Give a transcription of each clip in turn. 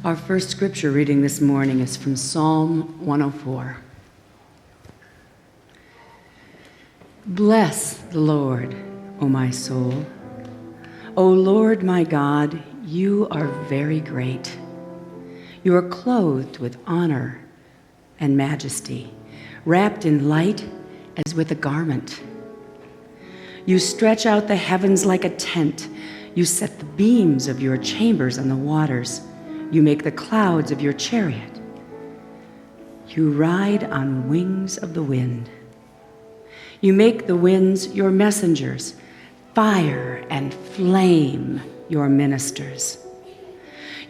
Our first scripture reading this morning is from Psalm 104. Bless the Lord, O my soul. O Lord my God, you are very great. You are clothed with honor and majesty, wrapped in light as with a garment. You stretch out the heavens like a tent. You set the beams of your chambers on the waters. You make the clouds of your chariot. You ride on wings of the wind. You make the winds your messengers, fire and flame your ministers.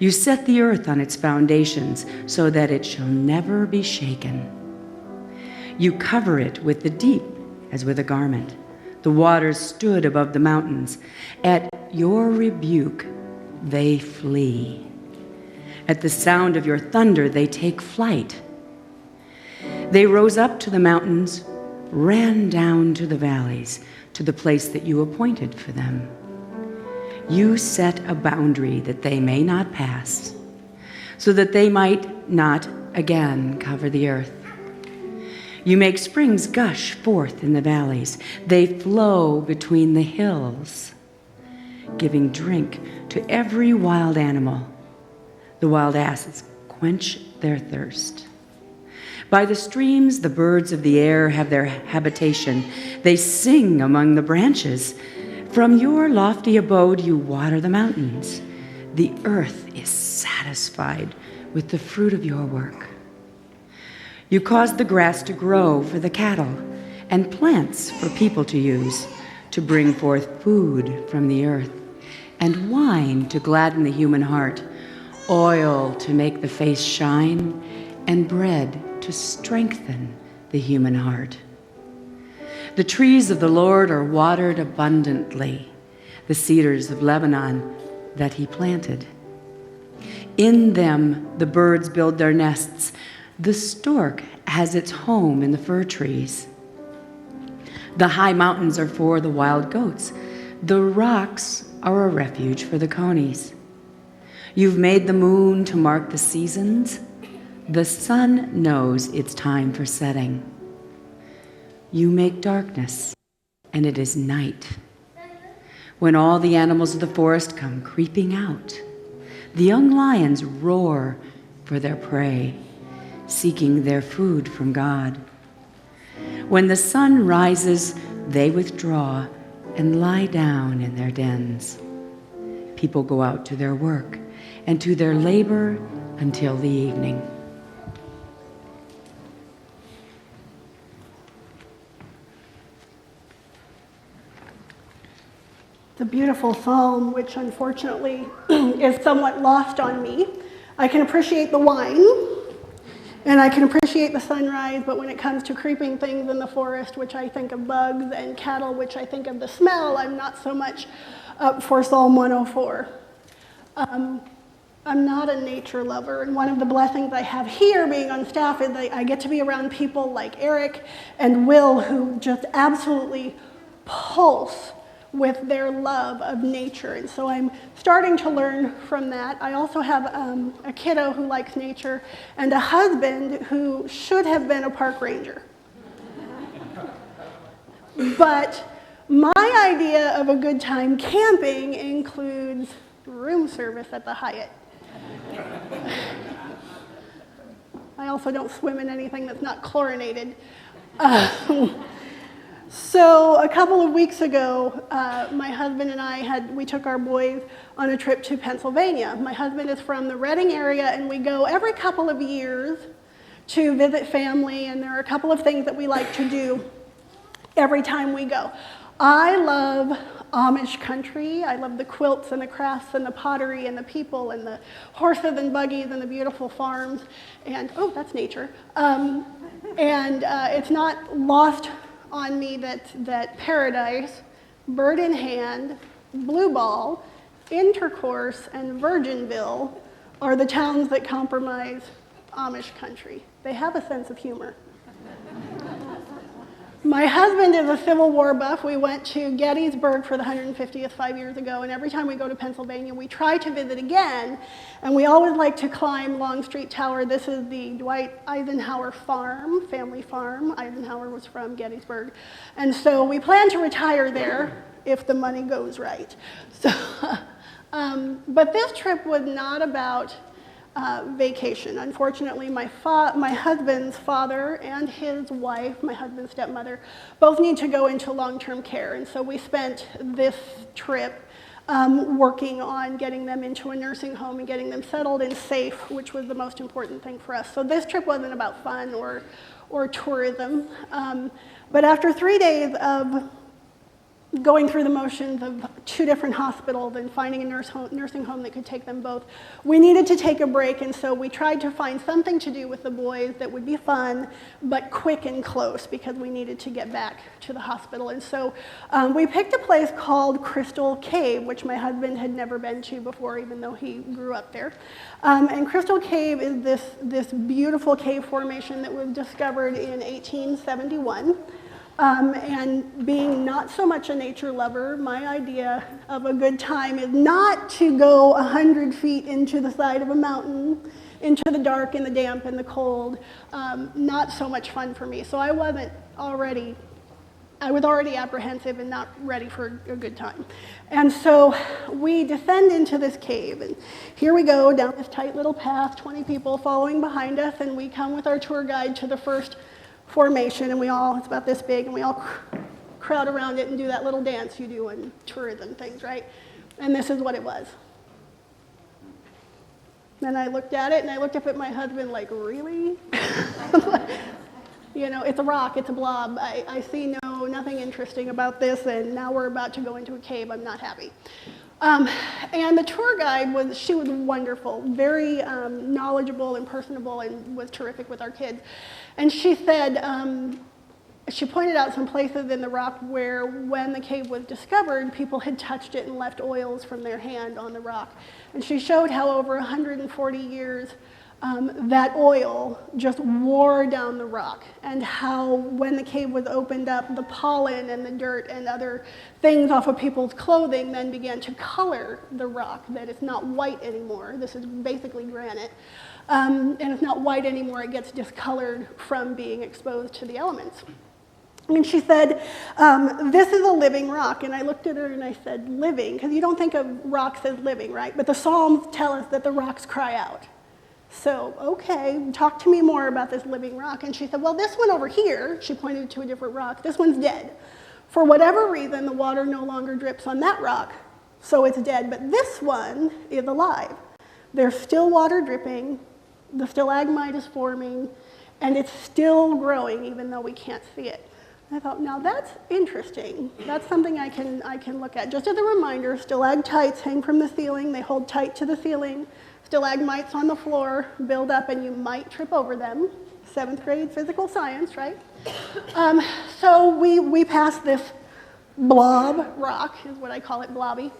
You set the earth on its foundations so that it shall never be shaken. You cover it with the deep as with a garment. The waters stood above the mountains. At your rebuke, they flee. At the sound of your thunder, they take flight. They rose up to the mountains, ran down to the valleys, to the place that you appointed for them. You set a boundary that they may not pass, so that they might not again cover the earth. You make springs gush forth in the valleys. They flow between the hills, giving drink to every wild animal. The wild asses quench their thirst. By the streams, the birds of the air have their habitation. They sing among the branches. From your lofty abode, you water the mountains. The earth is satisfied with the fruit of your work. You cause the grass to grow for the cattle and plants for people to use, to bring forth food from the earth, and wine to gladden the human heart, oil to make the face shine, and bread to strengthen the human heart. The trees of the Lord are watered abundantly, the cedars of Lebanon that he planted. In them the birds build their nests. The stork has its home in the fir trees. The high mountains are for the wild goats. The rocks are a refuge for the conies. You've made the moon to mark the seasons. The sun knows it's time for setting. You make darkness, and it is night. When all the animals of the forest come creeping out, the young lions roar for their prey, seeking their food from God. When the sun rises, they withdraw and lie down in their dens. People go out to their work and to their labor until the evening. It's a beautiful psalm, which unfortunately is somewhat lost on me. I can appreciate the wine, and I can appreciate the sunrise, but when it comes to creeping things in the forest, which I think of bugs, and cattle, which I think of the smell, I'm not so much up for Psalm 104. I'm not a nature lover, and one of the blessings I have here being on staff is that I get to be around people like Eric and Will who just absolutely pulse with their love of nature, and so I'm starting to learn from that. I also have a kiddo who likes nature and a husband who should have been a park ranger. But my idea of a good time camping includes room service at the Hyatt. I also don't swim in anything that's not chlorinated. So a couple of weeks ago, my husband and we took our boys on a trip to Pennsylvania. My husband is from the Reading area, and we go every couple of years to visit family, and there are a couple of things that we like to do every time we go. I love Amish country. I love the quilts and the crafts and the pottery and the people and the horses and buggies and the beautiful farms. And, oh, that's nature. It's not lost on me that Paradise, Bird in Hand, Blue Ball, Intercourse, and Virginville are the towns that comprise Amish country. They have a sense of humor. My husband is a Civil War buff. We went to Gettysburg for the 150th 5 years ago, and every time we go to Pennsylvania, we try to visit again, and we always like to climb Longstreet Tower. This is the Dwight Eisenhower farm, family farm. Eisenhower was from Gettysburg. And so we plan to retire there if the money goes right. So, but this trip was not about vacation. Unfortunately, my husband's father and his wife, my husband's stepmother, both need to go into long-term care. And so we spent this trip working on getting them into a nursing home and getting them settled and safe, which was the most important thing for us. So this trip wasn't about fun or tourism. But after 3 days of going through the motions of 2 different hospitals and finding a nursing home that could take them both, we needed to take a break, and so we tried to find something to do with the boys that would be fun, but quick and close, because we needed to get back to the hospital. And so we picked a place called Crystal Cave, which my husband had never been to before, even though he grew up there. And Crystal Cave is this beautiful cave formation that was discovered in 1871. And being not so much a nature lover, my idea of a good time is not to go 100 feet into the side of a mountain, into the dark and the damp and the cold. Not so much fun for me. So I was already apprehensive and not ready for a good time. And so we descend into this cave, and here we go down this tight little path, 20 people following behind us, and we come with our tour guide to the first formation, and it's about this big, and we all crowd around it and do that little dance you do in tourism things, right? And this is what it was. And I looked at it, and I looked up at my husband like, really? You know, it's a rock, it's a blob. I see nothing interesting about this, and now we're about to go into a cave. I'm not happy. And the tour guide she was wonderful, very knowledgeable and personable, and was terrific with our kids. And she said, she pointed out some places in the rock where, when the cave was discovered, people had touched it and left oils from their hand on the rock. And she showed how over 140 years, that oil just wore down the rock, and how when the cave was opened up, the pollen and the dirt and other things off of people's clothing then began to color the rock, that it's not white anymore. This is basically granite. And it's not white anymore. It gets discolored from being exposed to the elements. And she said, this is a living rock. And I looked at her and I said, living? Because you don't think of rocks as living, right? But the Psalms tell us that the rocks cry out. So, okay, talk to me more about this living rock. And she said, well, this one over here, she pointed to a different rock, this one's dead. For whatever reason, the water no longer drips on that rock, so it's dead. But this one is alive. There's still water dripping, the stalagmite is forming, and it's still growing, even though we can't see it. And I thought, now that's interesting. That's something I can look at. Just as a reminder, stalactites hang from the ceiling, they hold tight to the ceiling. Stalagmites on the floor build up, and you might trip over them. 7th grade physical science, right? So we passed this blob rock, is what I call it, blobby.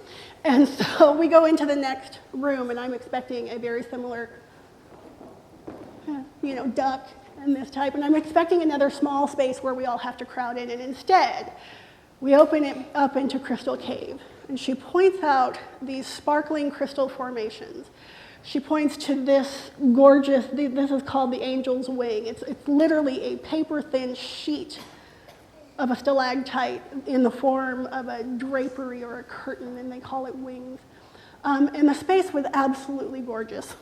And so we go into the next room, and I'm expecting a very similar, duck and this type. And I'm expecting another small space where we all have to crowd in. And instead, we open it up into Crystal Cave. And she points out these sparkling crystal formations. She points to this gorgeous, this is called the angel's wing. It's literally a paper-thin sheet of a stalactite in the form of a drapery or a curtain, and they call it wings. And the space was absolutely gorgeous.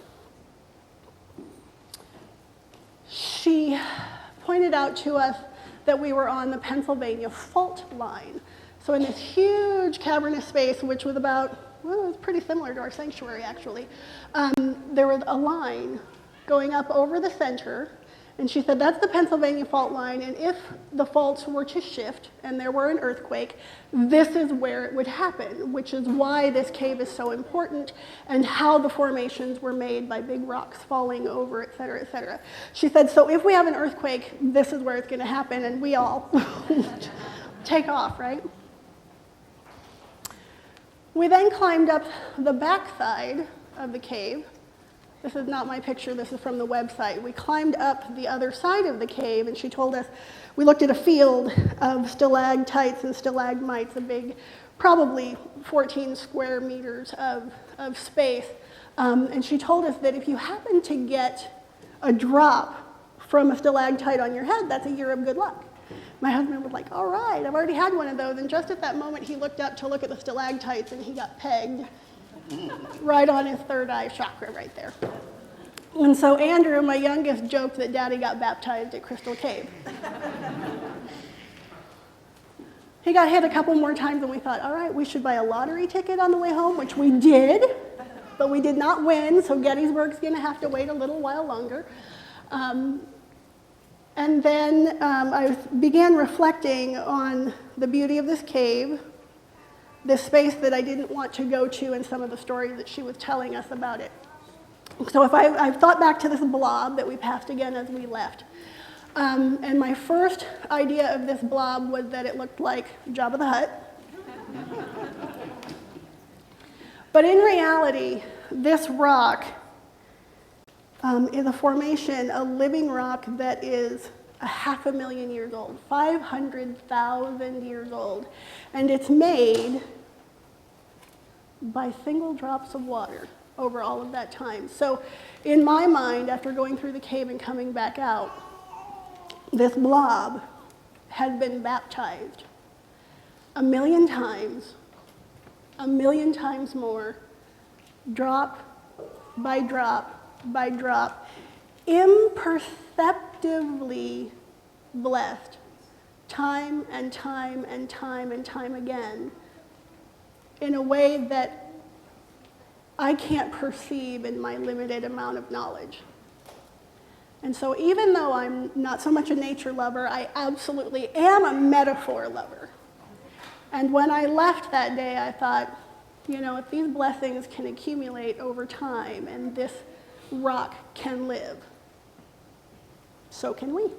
She pointed out to us that we were on the Pennsylvania fault line. So in this huge cavernous space, which was about, well, it was pretty similar to our sanctuary, actually, there was a line going up over the center, and she said that's the Pennsylvania fault line, and if the faults were to shift and there were an earthquake, this is where it would happen, which is why this cave is so important, and how the formations were made by big rocks falling over, et cetera, et cetera. She said, so if we have an earthquake, this is where it's going to happen, and we all take off, right? We then climbed up the backside of the cave, This is not my picture, this is from the website. We climbed up the other side of the cave, and she told us, we looked at a field of stalactites and stalagmites, a big, probably 14 square meters of space. And she told us that if you happen to get a drop from a stalactite on your head, that's a year of good luck. My husband was like, all right, I've already had one of those. And just at that moment, he looked up to look at the stalactites, and he got pegged right on his third eye chakra right there. And so Andrew, my youngest, joked that Daddy got baptized at Crystal Cave. He got hit a couple more times, and we thought, all right, we should buy a lottery ticket on the way home, which we did, but we did not win, so Gettysburg's going to have to wait a little while longer. And then I began reflecting on the beauty of this cave, this space that I didn't want to go to, and some of the stories that she was telling us about it. So if I've thought back to this blob that we passed again as we left. And my first idea of this blob was that it looked like Jabba the Hutt. But in reality, this rock is a formation, a living rock that is 500,000 years old, 500,000 years old. And it's made by single drops of water over all of that time. So in my mind, after going through the cave and coming back out, this blob had been baptized 1,000,000 times, 1,000,000 times more, drop by drop by drop, imperceptibly blessed, time and time and time and time again, in a way that I can't perceive in my limited amount of knowledge. And so even though I'm not so much a nature lover, I absolutely am a metaphor lover. And when I left that day, I thought, you know, if these blessings can accumulate over time and this rock can live, so can we.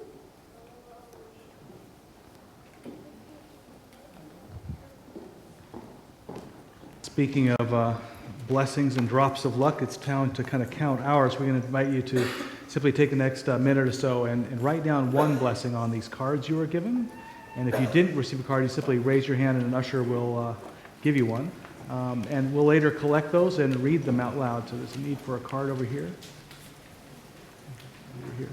Speaking of blessings and drops of luck, it's time to kind of count ours. We're going to invite you to simply take the next minute or so and write down one blessing on these cards you were given. And if you didn't receive a card, you simply raise your hand and an usher will give you one. And we'll later collect those and read them out loud. So there's a need for a card over here. Over here.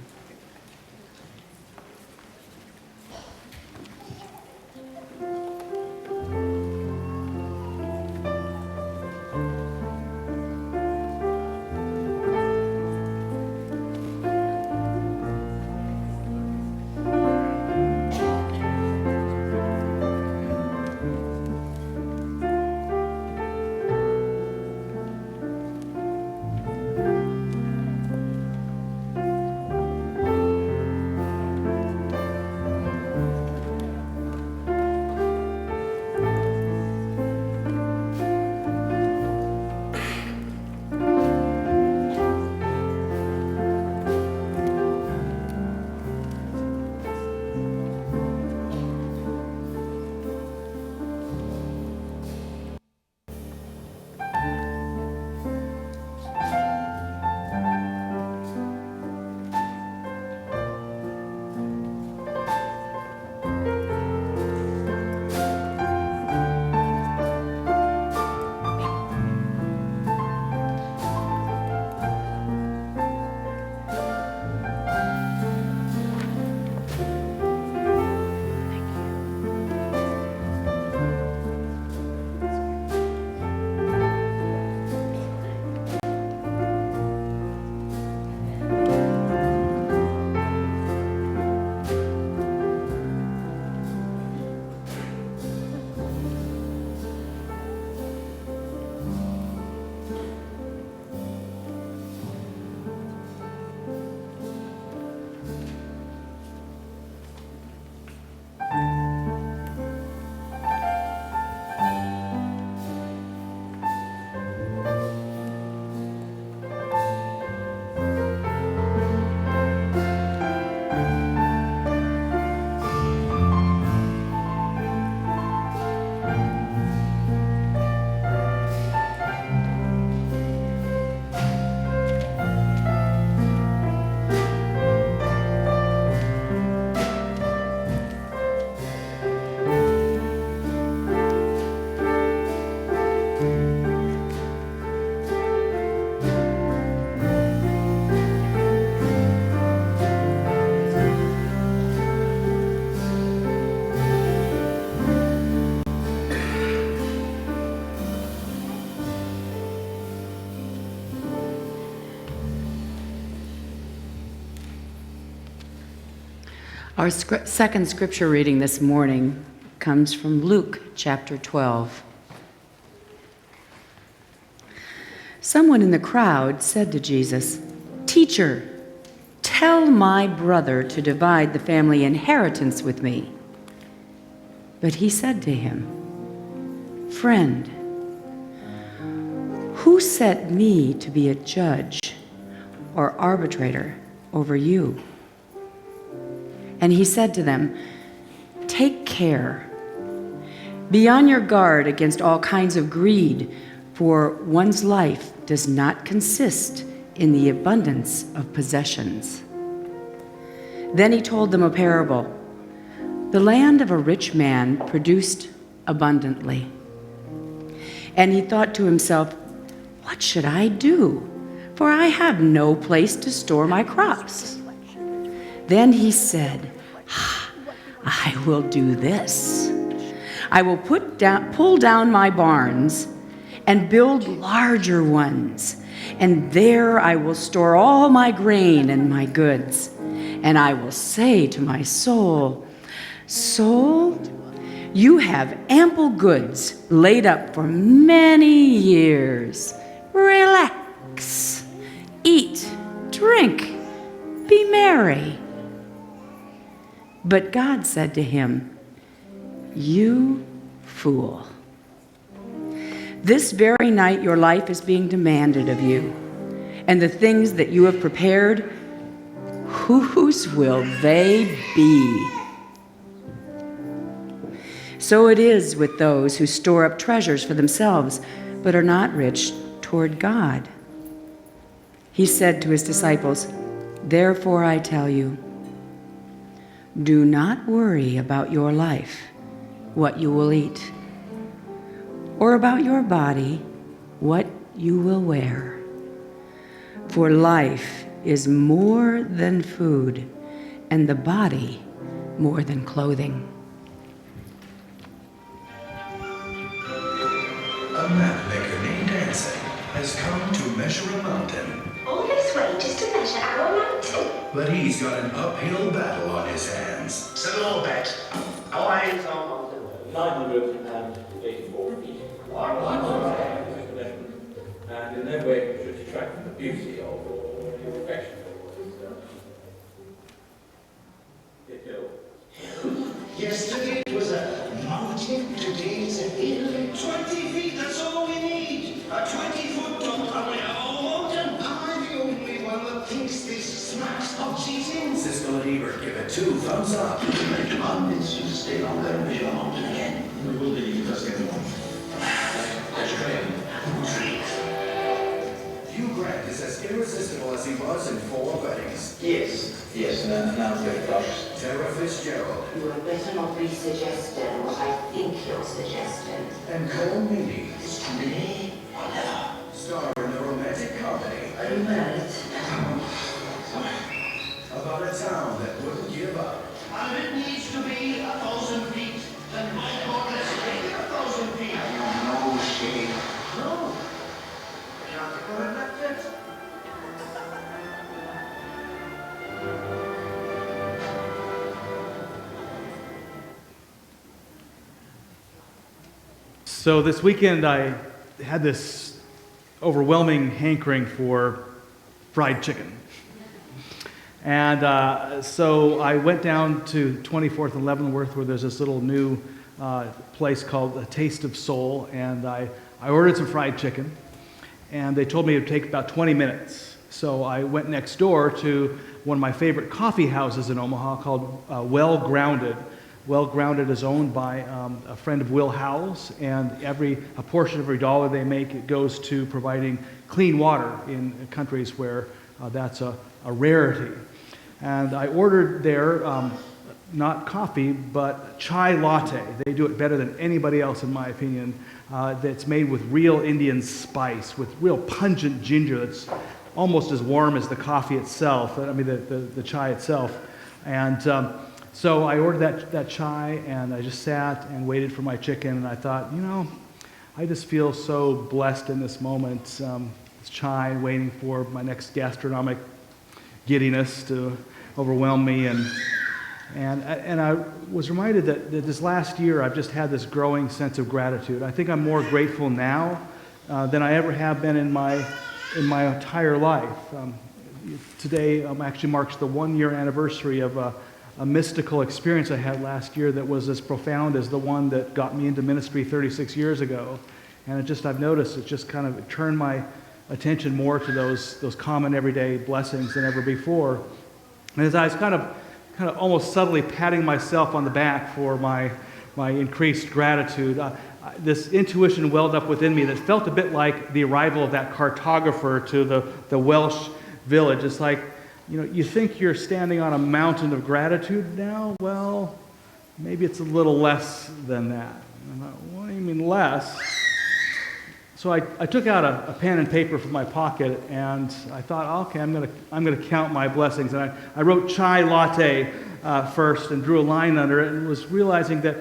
Our second scripture reading this morning comes from Luke chapter 12. Someone in the crowd said to Jesus, "Teacher, tell my brother to divide the family inheritance with me." But he said to him, "Friend, who set me to be a judge or arbitrator over you?" And he said to them, "Take care. Be on your guard against all kinds of greed, for one's life does not consist in the abundance of possessions." Then he told them a parable. The land of a rich man produced abundantly. And he thought to himself, "What should I do? For I have no place to store my crops." Then he said, "I will do this. I will pull down my barns and build larger ones, and there I will store all my grain and my goods. And I will say to my soul, 'Soul, you have ample goods laid up for many years. Relax, eat, drink, be merry.' But God said to him, 'You fool. This very night your life is being demanded of you, and the things that you have prepared, whose will they be?' So it is with those who store up treasures for themselves, but are not rich toward God." He said to his disciples, "Therefore I tell you, do not worry about your life, what you will eat, or about your body, what you will wear. For life is more than food, and the body more than clothing." A mapmaker named Anson has come to measure a mountain. All this way just to measure our mountain. But he's got an uphill battle on his hands. Settle all bet. Eyes on 984 feet. And in no way should detract from the beauty of or the perfection of the hill. Yesterday it was a mountain, today's a hill. 20 feet, that's all we need. A 20-foot dump and we're all mountain. I'm the only one that thinks this smacks of cheating. Siskel and Ebert give it 2 thumbs up. Come on, Vince, you stay on there and measure a mountain again. We will be, just get one. There's Graham. Hugh Grant is as irresistible as he was in 4 weddings. Yes, and now get across. Tara Fitzgerald. You had better not be suggesting what I think you're suggesting. And Cole Meany. It's today or never. Star in the romantic comedy. Are you married? About a town that wouldn't give up. And it needs to be 1,000 feet. Then my God, let's make it 1,000 feet. No shade. No. Can't go in that pit. So this weekend I had this overwhelming hankering for fried chicken. And so I went down to 24th and Leavenworth, where there's this little new place called A Taste of Soul, and I ordered some fried chicken, and they told me it would take about 20 minutes. So I went next door to one of my favorite coffee houses in Omaha called Well Grounded. Well Grounded is owned by a friend of Will Howell's, and a portion of every dollar they make, it goes to providing clean water in countries where that's a rarity. And I ordered there not coffee, but chai latte. They do it better than anybody else, in my opinion. That's made with real Indian spice, with real pungent ginger that's almost as warm as the coffee itself, I mean the chai itself. And so I ordered that chai, and I just sat and waited for my chicken, and I thought, I just feel so blessed in this moment, this chai, waiting for my next gastronomic giddiness to overwhelm me. And I was reminded that this last year I've just had this growing sense of gratitude. I think I'm more grateful now than I ever have been in my entire life. Today actually marks the 1-year anniversary of a mystical experience I had last year that was as profound as the one that got me into ministry 36 years ago. And I've noticed it just kind of turned my attention more to those common everyday blessings than ever before. And as I was kind of almost subtly patting myself on the back for my increased gratitude, this intuition welled up within me that felt a bit like the arrival of that cartographer to the Welsh village. It's like, you think you're standing on a mountain of gratitude now? Well, maybe it's a little less than that. And I thought, what do you mean less? So I took out a pen and paper from my pocket, and I thought, okay, I'm gonna count my blessings. And I wrote chai latte first and drew a line under it, and was realizing that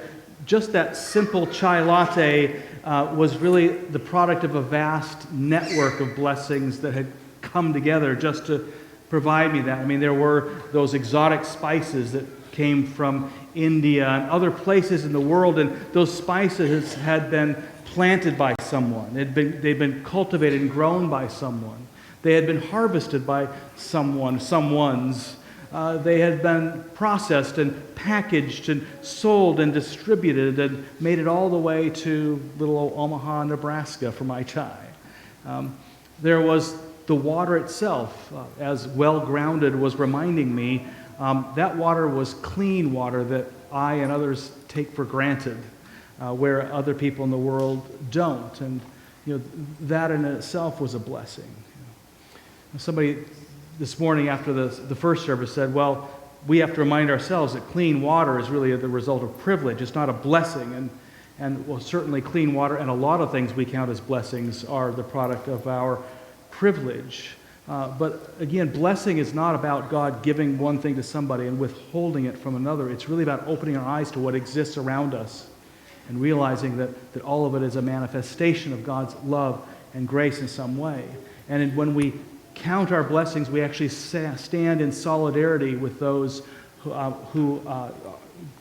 just that simple chai latte was really the product of a vast network of blessings that had come together just to provide me that. I mean, there were those exotic spices that came from India and other places in the world, and those spices had been planted by someone. They'd been cultivated and grown by someone. They had been harvested by someone's. They had been processed and packaged and sold and distributed and made it all the way to little old Omaha, Nebraska for my chai. There was the water itself, as well-grounded, was reminding me that water was clean water that I and others take for granted, where other people in the world don't. And that in itself was a blessing. Somebody this morning after the first service said, well, we have to remind ourselves that clean water is really the result of privilege. It's not a blessing. And well, certainly clean water and a lot of things we count as blessings are the product of our privilege. But again, blessing is not about God giving one thing to somebody and withholding it from another. It's really about opening our eyes to what exists around us and realizing that all of it is a manifestation of God's love and grace in some way. And when we count our blessings, we actually stand in solidarity with those who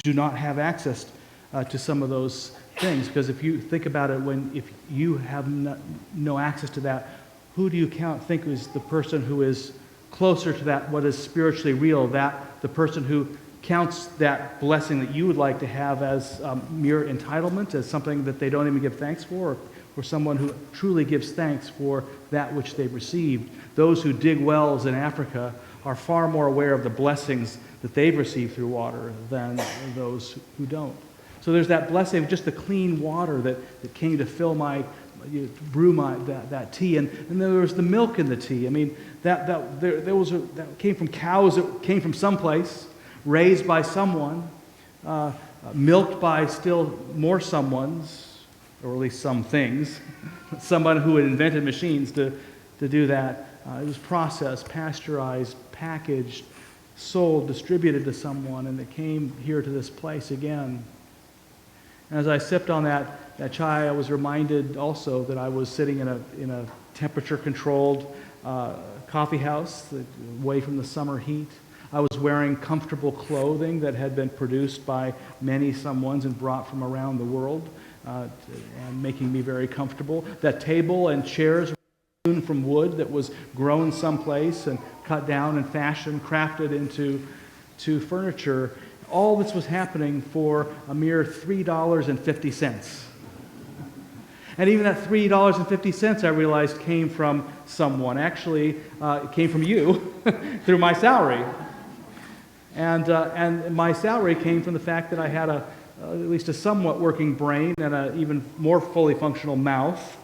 do not have access to some of those things. Because if you think about it, if you have no access to that, who do you think is the person who is closer to that, what is spiritually real, the person who counts that blessing that you would like to have as mere entitlement, as something that they don't even give thanks for, or someone who truly gives thanks for that which they've received. Those who dig wells in Africa are far more aware of the blessings that they've received through water than those who don't. So there's that blessing of just the clean water that came to fill brew that tea, and then there was the milk in the tea. I mean, that came from cows that came from someplace, raised by someone, milked by still more someones, or at least some things, someone who had invented machines to do that. It was processed, pasteurized, packaged, sold, distributed to someone, and it came here to this place again. And as I sipped on that chai, I was reminded also that I was sitting in a temperature-controlled coffee house away from the summer heat. I was wearing comfortable clothing that had been produced by many someones and brought from around the world, and making me very comfortable. That table and chairs were hewn from wood that was grown someplace and cut down and fashioned, crafted into furniture. All this was happening for a mere $3.50. And even that $3.50, I realized, came from someone. Actually, it came from you through my salary. And my salary came from the fact that I had at least a somewhat working brain and an even more fully functional mouth,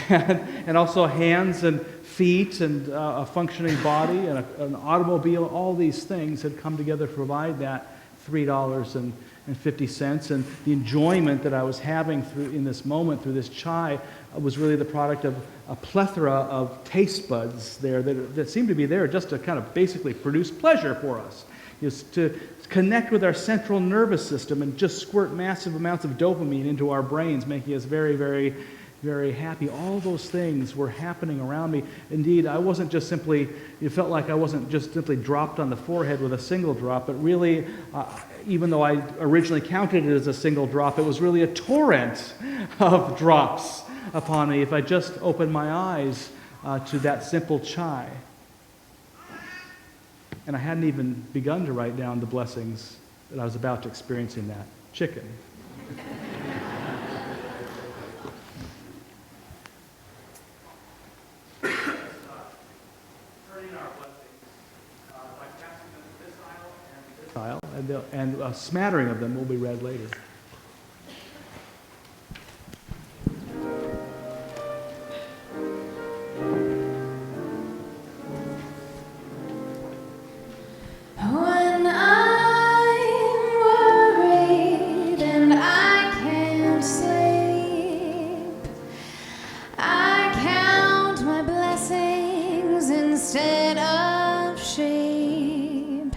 and also hands and feet and a functioning body and an automobile. All these things had come together to provide that $3.50, and the enjoyment that I was having in this moment through this chai was really the product of a plethora of taste buds there that seemed to be there just to kind of basically produce pleasure for us, just to connect with our central nervous system and just squirt massive amounts of dopamine into our brains, making us very, very very happy. All those things were happening around me. Indeed, I wasn't just simply, it felt like I wasn't just simply dropped on the forehead with a single drop, but really, even though I originally counted it as a single drop, it was really a torrent of drops upon me if I just opened my eyes to that simple chai. And I hadn't even begun to write down the blessings that I was about to experience in that chicken. And a smattering of them will be read later. When I'm worried and I can't sleep, I count my blessings instead of sheep,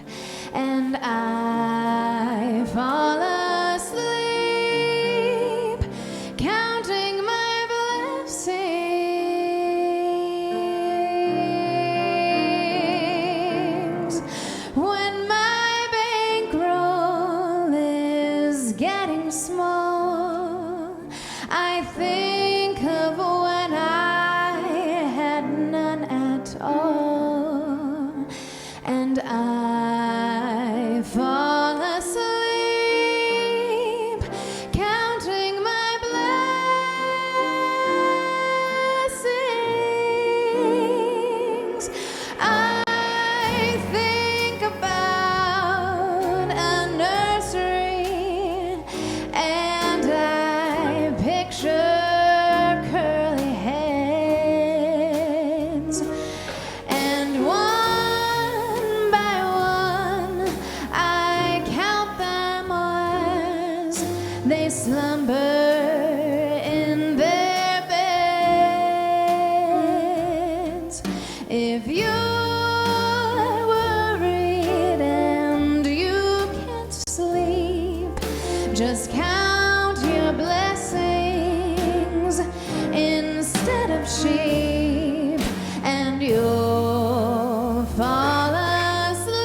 and I fall asleep counting my blessings. When my bankroll is getting small, I think of when I had none at all, and I fall asleep counting my blessings. I think about a nursery and I picture curly heads, and one by one I count them as they slumber in their beds. If you're worried and you can't sleep, just count your blessings instead of sheep, and you'll fall asleep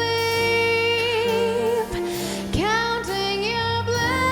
counting your blessings.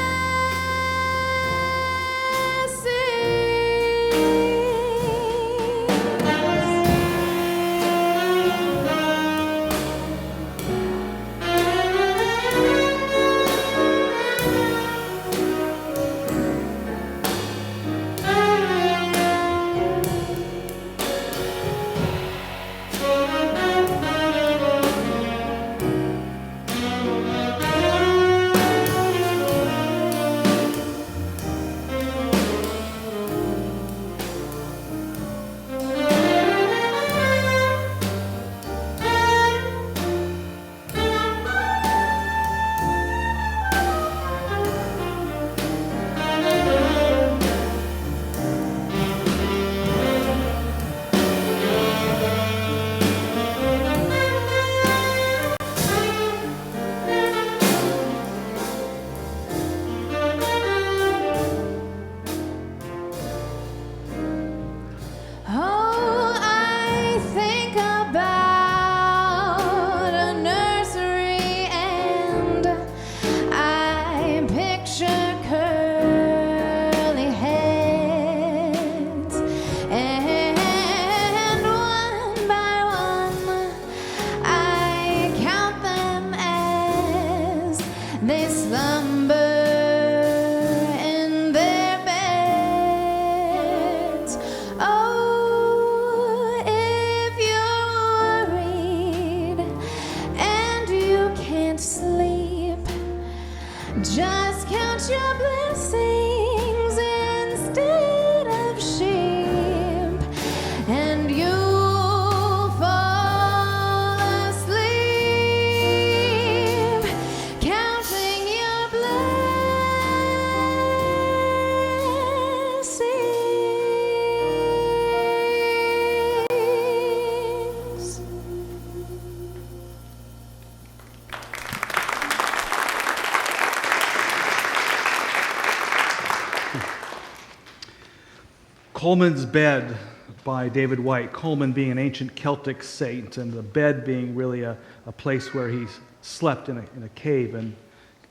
Coleman's Bed by David White. Coleman being an ancient Celtic saint, and the bed being really a place where he slept in a cave and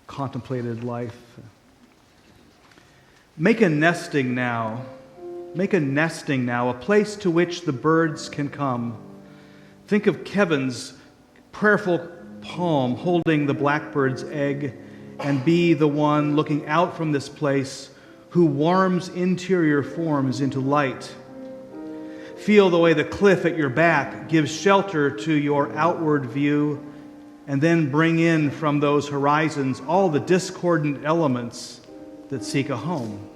contemplated life. Make a nesting now. Make a nesting now, a place to which the birds can come. Think of Kevin's prayerful palm holding the blackbird's egg, and be the one looking out from this place who warms interior forms into light. Feel the way the cliff at your back gives shelter to your outward view, and then bring in from those horizons all the discordant elements that seek a home.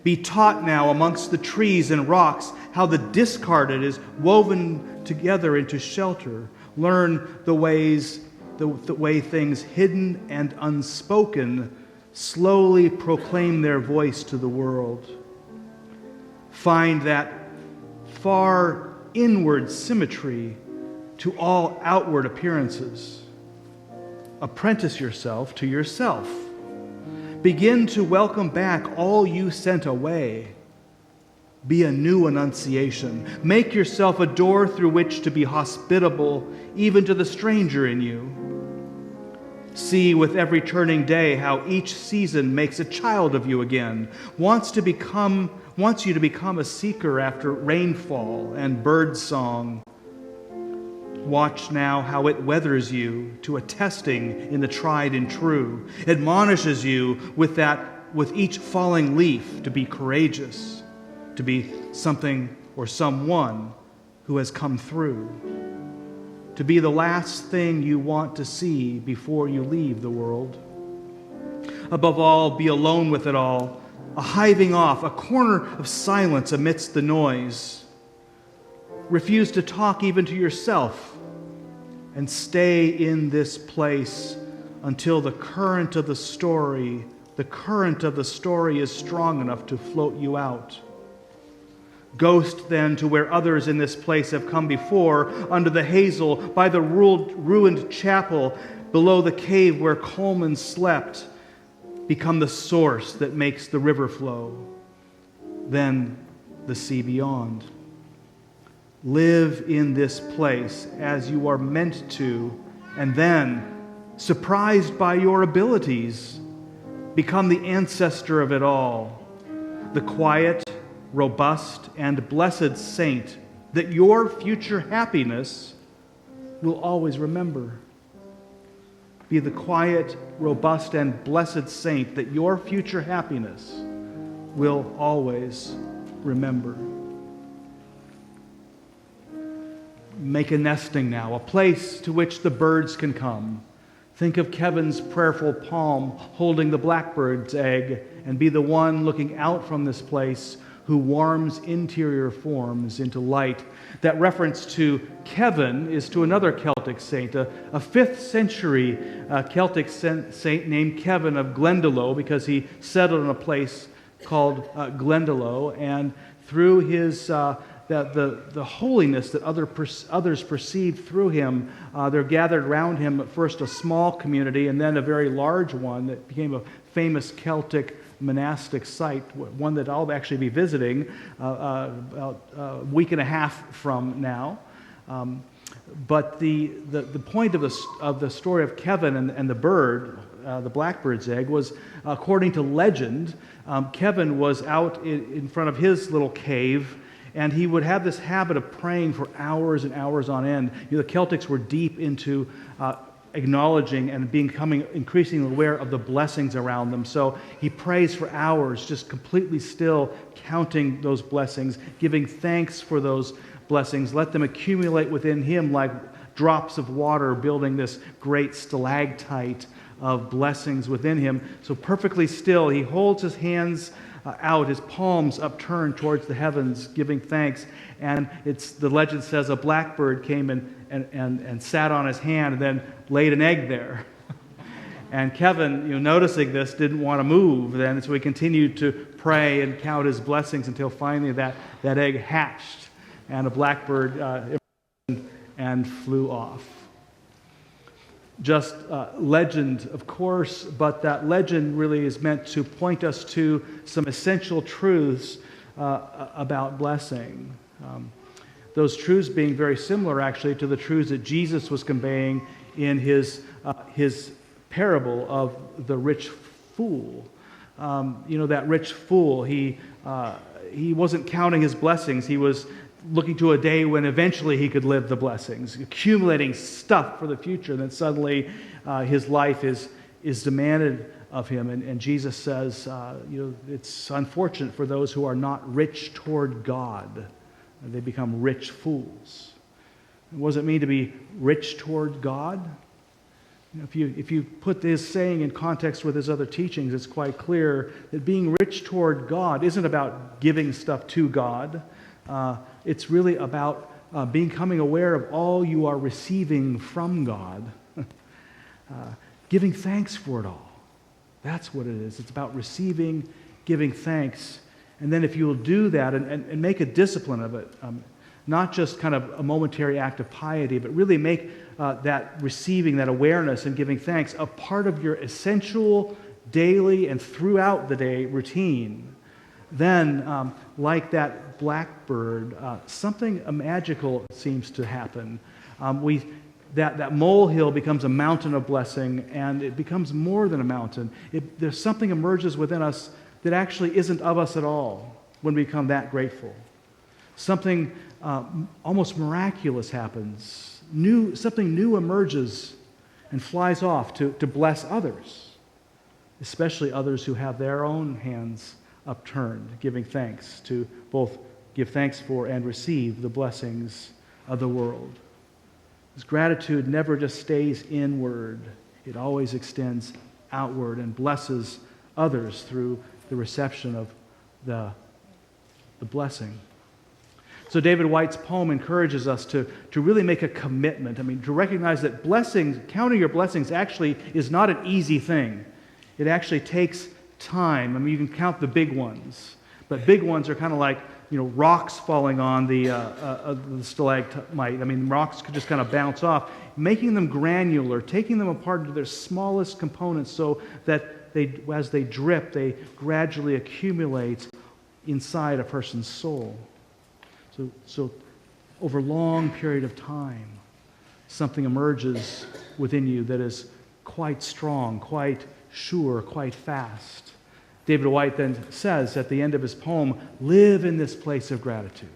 Be taught now amongst the trees and rocks how the discarded is woven together into shelter. Learn the way things hidden and unspoken slowly proclaim their voice to the world. Find that far inward symmetry to all outward appearances. Apprentice yourself to yourself. Begin to welcome back all you sent away. Be a new annunciation. Make yourself a door through which to be hospitable even to the stranger in you. See with every turning day how each season makes a child of you again, wants you to become a seeker after rainfall and bird song. Watch now how it weathers you to a testing in the tried and true, admonishes you with each falling leaf to be courageous, to be something or someone who has come through, to be the last thing you want to see before you leave the world. Above all, be alone with it all, a hiving off, a corner of silence amidst the noise. Refuse to talk even to yourself, and stay in this place until the current of the story is strong enough to float you out. Ghost then to where others in this place have come before, under the hazel, by the ruined chapel, below the cave where Coleman slept. Become the source that makes the river flow, then the sea beyond. Live in this place as you are meant to, and then, surprised by your abilities, become the ancestor of it all, the quiet, robust, and blessed saint that your future happiness will always remember. Be the quiet, robust, and blessed saint that your future happiness will always remember. Make a nesting now, a place to which the birds can come. Think of Kevin's prayerful palm holding the blackbird's egg, and be the one looking out from this place who warms interior forms into light. That reference to Kevin is to another Celtic saint, a 5th century Celtic saint named Kevin of Glendalough, because he settled in a place called Glendalough, and through his the holiness that others perceived through him, they're gathered around him, at first a small community and then a very large one that became a famous Celtic monastic site, one that I'll actually be visiting about a week and a half from now. But the point of the story of Kevin and the bird, the blackbird's egg, was, according to legend, Kevin was out in front of his little cave, and he would have this habit of praying for hours and hours on end. The Celtics were deep into acknowledging and becoming increasingly aware of the blessings around them. So he prays for hours, just completely still, counting those blessings, giving thanks for those blessings. Let them accumulate within him like drops of water, building this great stalactite of blessings within him. So perfectly still, he holds his hands out, his palms upturned towards the heavens, giving thanks. And the legend says a blackbird came and sat on his hand and then laid an egg there. And Kevin, noticing this, didn't want to move then, so he continued to pray and count his blessings until finally that egg hatched and a blackbird and flew off. Just legend, of course, but that legend really is meant to point us to some essential truths about blessing. Those truths being very similar, actually, to the truths that Jesus was conveying in his parable of the rich fool. That rich fool, he wasn't counting his blessings. He was looking to a day when eventually he could live the blessings, accumulating stuff for the future. And then suddenly his life is demanded of him. And Jesus says, it's unfortunate for those who are not rich toward God. They become rich fools. What does it mean to be rich toward God? If you put this saying in context with his other teachings, it's quite clear that being rich toward God isn't about giving stuff to God. It's really about becoming aware of all you are receiving from God, giving thanks for it all. That's what it is. It's about receiving, giving thanks. And then if you will do that and make a discipline of it, not just kind of a momentary act of piety, but really make that receiving, that awareness and giving thanks a part of your essential daily and throughout the day routine, then like that blackbird, something magical seems to happen. That molehill becomes a mountain of blessing, and it becomes more than a mountain. There's something emerges within us that actually isn't of us at all when we become that grateful. Something almost miraculous happens. Something new emerges and flies off to bless others, especially others who have their own hands upturned, giving thanks, to both give thanks for and receive the blessings of the world. This gratitude never just stays inward. It always extends outward and blesses others through the reception of the blessing. So David White's poem encourages us to really make a commitment. To recognize that blessings, counting your blessings actually is not an easy thing. It actually takes time. You can count the big ones, but big ones are kind of like, rocks falling on the stalagmite. Rocks could just kind of bounce off. Making them granular, taking them apart into their smallest components so that as they drip, they gradually accumulate inside a person's soul. So over a long period of time, something emerges within you that is quite strong, quite sure, quite fast. David White then says at the end of his poem, live in this place of gratitude.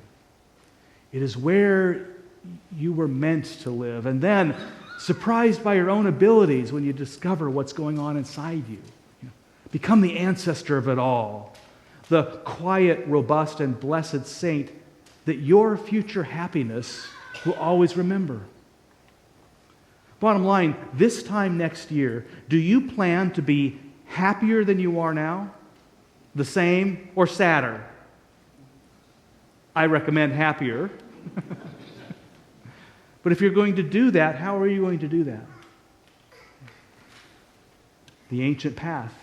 It is where you were meant to live. And then, surprised by your own abilities when you discover what's going on inside you, become the ancestor of it all, the quiet, robust, and blessed saint that your future happiness will always remember. Bottom line, this time next year, do you plan to be happier than you are now? The same or sadder? I recommend happier. But if you're going to do that, how are you going to do that? The ancient path.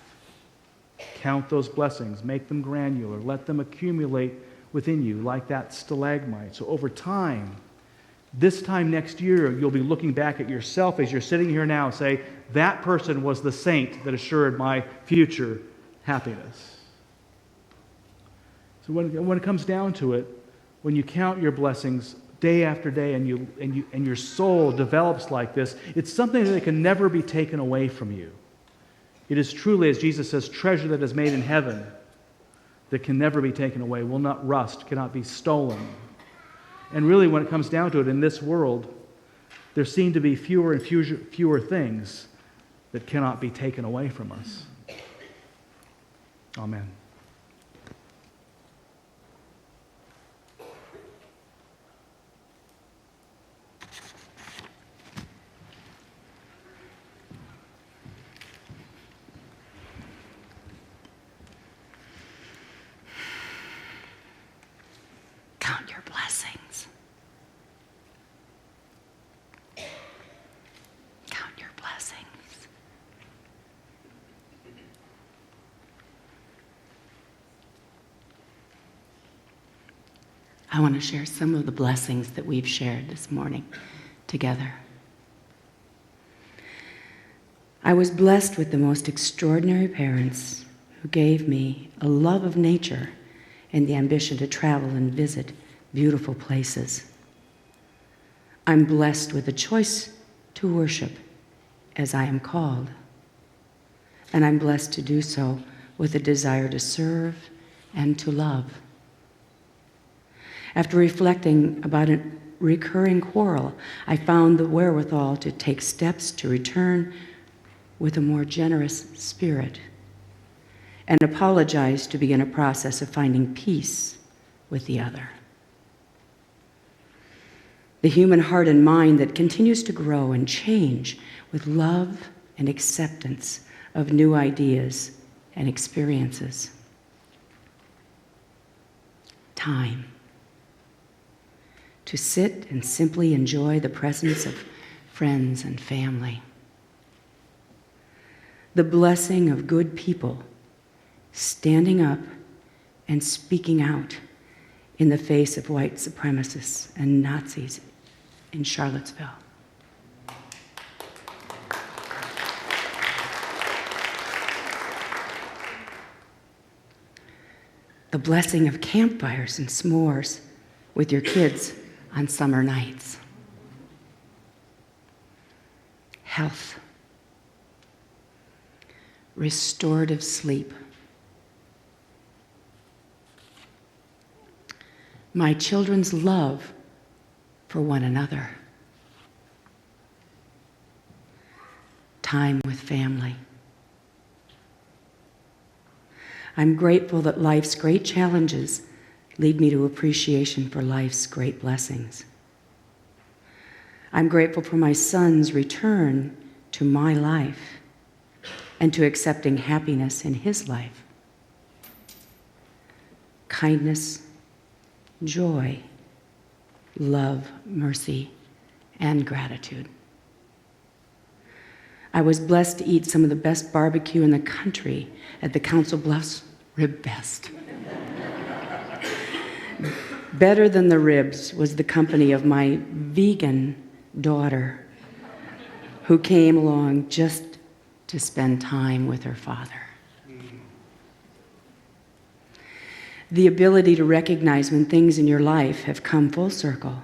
Count those blessings, make them granular, let them accumulate within you like that stalagmite. So over time, this time next year, you'll be looking back at yourself as you're sitting here now and say, that person was the saint that assured my future happiness. So when it comes down to it, when you count your blessings day after day and your soul develops like this, it's something that can never be taken away from you. It is truly, as Jesus says, treasure that is made in heaven that can never be taken away, will not rust, cannot be stolen. And really, when it comes down to it, in this world, there seem to be fewer and fewer things that cannot be taken away from us. Amen. Count your blessings. Count your blessings. I want to share some of the blessings that we've shared this morning together. I was blessed with the most extraordinary parents who gave me a love of nature and the ambition to travel and visit beautiful places. I'm blessed with the choice to worship as I am called. And I'm blessed to do so with a desire to serve and to love. After reflecting about a recurring quarrel, I found the wherewithal to take steps to return with a more generous spirit and apologize to begin a process of finding peace with the other. The human heart and mind that continues to grow and change with love and acceptance of new ideas and experiences. Time to sit and simply enjoy the presence of friends and family. The blessing of good people standing up and speaking out in the face of white supremacists and Nazis in Charlottesville. The blessing of campfires and s'mores with your kids on summer nights. Health. Restorative sleep. My children's love for one another. Time with family. I'm grateful that life's great challenges lead me to appreciation for life's great blessings. I'm grateful for my son's return to my life and to accepting happiness in his life. Kindness, joy, love, mercy, and gratitude. I was blessed to eat some of the best barbecue in the country at the Council Bluffs Rib Fest. Better than the ribs was the company of my vegan daughter, who came along just to spend time with her father. The ability to recognize when things in your life have come full circle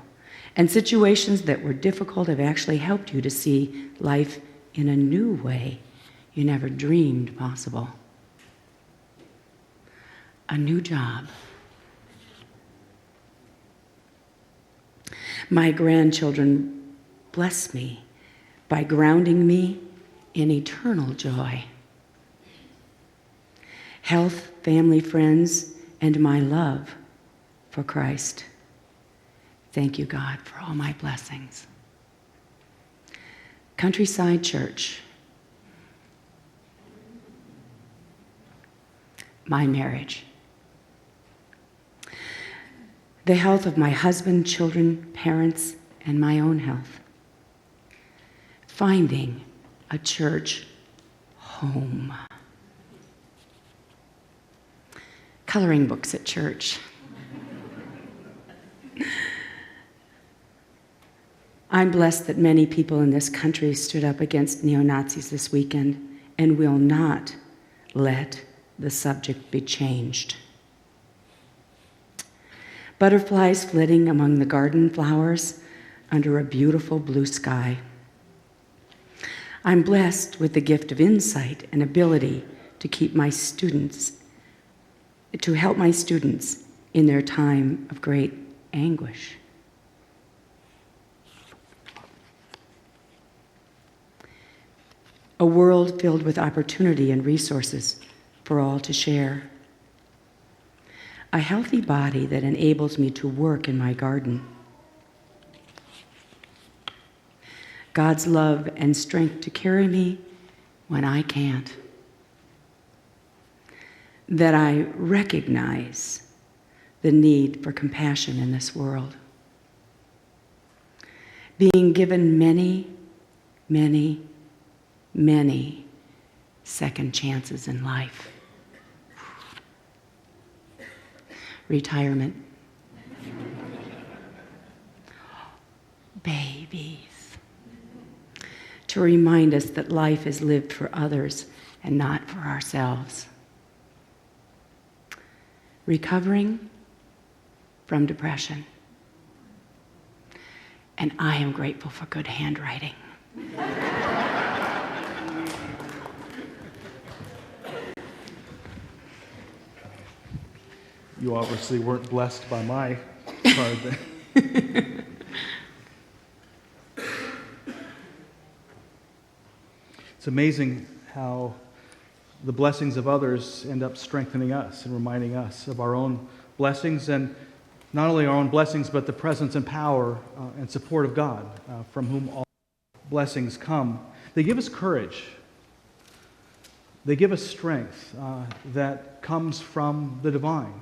and situations that were difficult have actually helped you to see life in a new way you never dreamed possible. A new job. My grandchildren bless me by grounding me in eternal joy. Health, family, friends, and my love for Christ. Thank you, God, for all my blessings. Countryside Church. My marriage. The health of my husband, children, parents, and my own health. Finding a church home. Coloring books at church. I'm blessed that many people in this country stood up against neo-Nazis this weekend and will not let the subject be changed. Butterflies flitting among the garden flowers under a beautiful blue sky. I'm blessed with the gift of insight and ability to help my students in their time of great anguish. A world filled with opportunity and resources for all to share. A healthy body that enables me to work in my garden. God's love and strength to carry me when I can't. That I recognize the need for compassion in this world. Being given many, many, many second chances in life. Retirement. Babies. To remind us that life is lived for others and not for ourselves. recovering from depression. And I am grateful for good handwriting. You obviously weren't blessed by my card then. It's amazing how the blessings of others end up strengthening us and reminding us of our own blessings, and not only our own blessings, but the presence and power and support of God, from whom all blessings come. They give us courage. They give us strength that comes from the divine.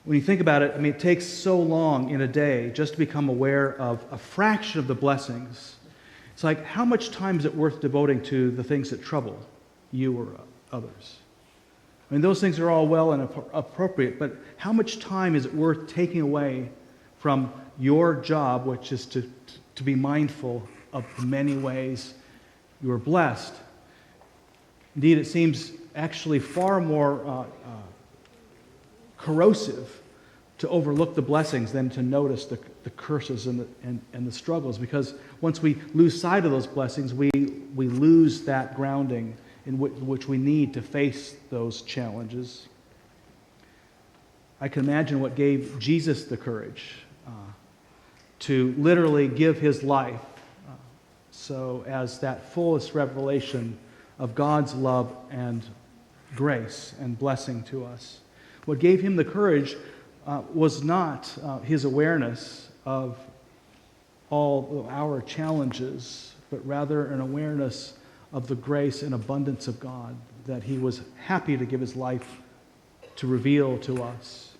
When you think about it, I mean, it takes so long in a day just to become aware of a fraction of the blessings. It's like, how much time is it worth devoting to the things that trouble you or others? I mean, those things are all well and appropriate, but how much time is it worth taking away from your job, which is to be mindful of the many ways you are blessed? Indeed, it seems actually far more corrosive to overlook the blessings than to notice the curses and the struggles, because once we lose sight of those blessings, we lose that grounding in which we need to face those challenges. I can imagine what gave Jesus the courage to literally give his life so as that fullest revelation of God's love and grace and blessing to us. What gave him the courage was not his awareness of all our challenges, but rather an awareness of the grace and abundance of God that he was happy to give his life to reveal to us.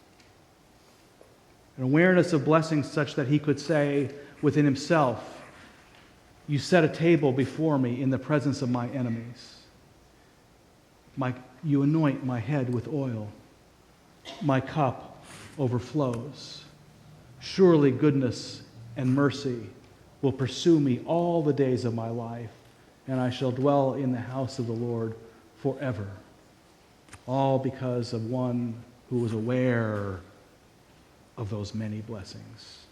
An awareness of blessings such that he could say within himself, "You set a table before me in the presence of my enemies. You anoint my head with oil. My cup overflows. Surely goodness and mercy will pursue me all the days of my life, and I shall dwell in the house of the Lord forever." All because of one who was aware of those many blessings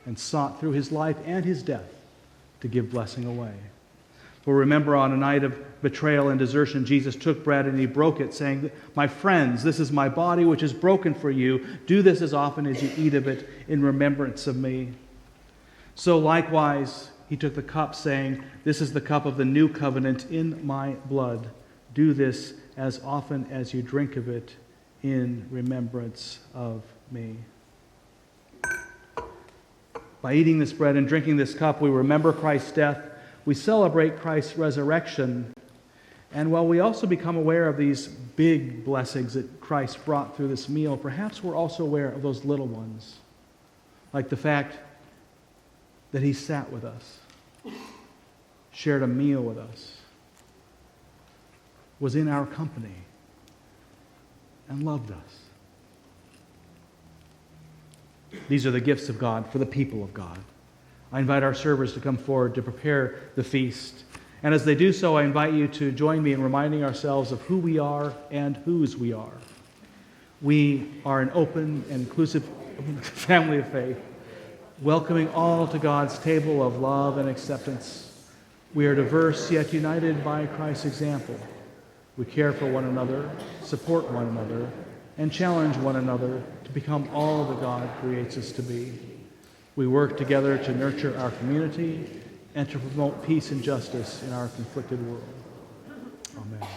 and sought through his life and his death to give blessing away. For remember, on a night of betrayal and desertion, Jesus took bread and he broke it, saying, "My friends, this is my body which is broken for you. Do this as often as you eat of it in remembrance of me." So likewise, he took the cup, saying, "This is the cup of the new covenant in my blood. Do this as often as you drink of it in remembrance of me." By eating this bread and drinking this cup, we remember Christ's death, we celebrate Christ's resurrection, and while we also become aware of these big blessings that Christ brought through this meal, perhaps we're also aware of those little ones, like the fact that he sat with us, shared a meal with us, was in our company, and loved us. These are the gifts of God for the people of God. I invite our servers to come forward to prepare the feast. And as they do so, I invite you to join me in reminding ourselves of who we are and whose we are. We are an open and inclusive family of faith, welcoming all to God's table of love and acceptance. We are diverse yet united by Christ's example. We care for one another, support one another, and challenge one another to become all that God creates us to be. We work together to nurture our community and to promote peace and justice in our conflicted world. Amen.